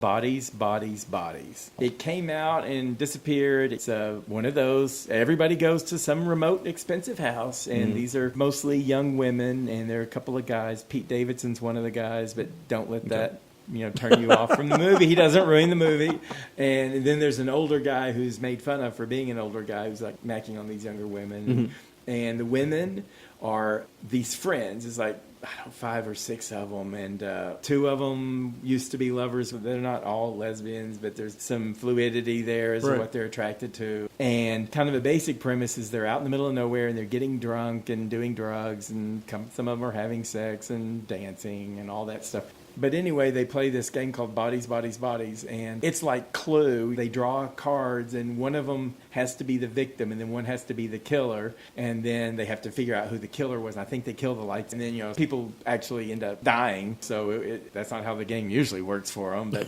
Bodies, Bodies, Bodies. It came out and disappeared. It's one of those. Everybody goes to some remote, expensive house, and these are mostly young women, and there are a couple of guys. Pete Davidson's one of the guys, but don't let that turn you off from the movie. He doesn't ruin the movie. And then there's an older guy who's made fun of for being an older guy who's like macking on these younger women. And the women are these friends. It's like, I don't know, 5 or 6 of them, and 2 of them used to be lovers, but they're not all lesbians, but there's some fluidity there as to what they're attracted to. And kind of the basic premise is they're out in the middle of nowhere, and they're getting drunk and doing drugs, and some of them are having sex and dancing and all that stuff. But anyway, they play this game called Bodies, Bodies, Bodies, and it's like Clue. They draw cards, and one of them has to be the victim, and then one has to be the killer, and then they have to figure out who the killer was. And I think they kill the lights, and then people actually end up dying. So that's not how the game usually works for them. But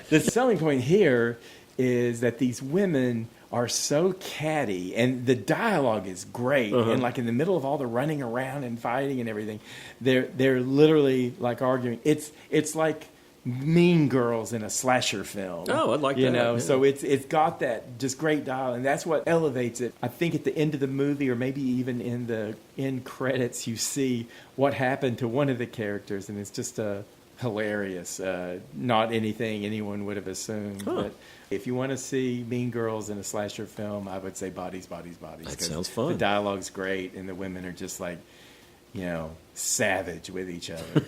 the selling point here is that these women are so catty, and the dialogue is great. And like in the middle of all the running around and fighting and everything, they're literally like arguing. It's like Mean Girls in a slasher film. Oh, I'd like that. Yeah. So it's got that just great dialogue, and that's what elevates it. I think at the end of the movie, or maybe even in the end credits, you see what happened to one of the characters, and it's just hilarious. Not anything anyone would have assumed. But if you want to see Mean Girls in a slasher film, I would say Bodies, Bodies, Bodies. That sounds fun. The dialogue's great, and the women are just like, savage with each other.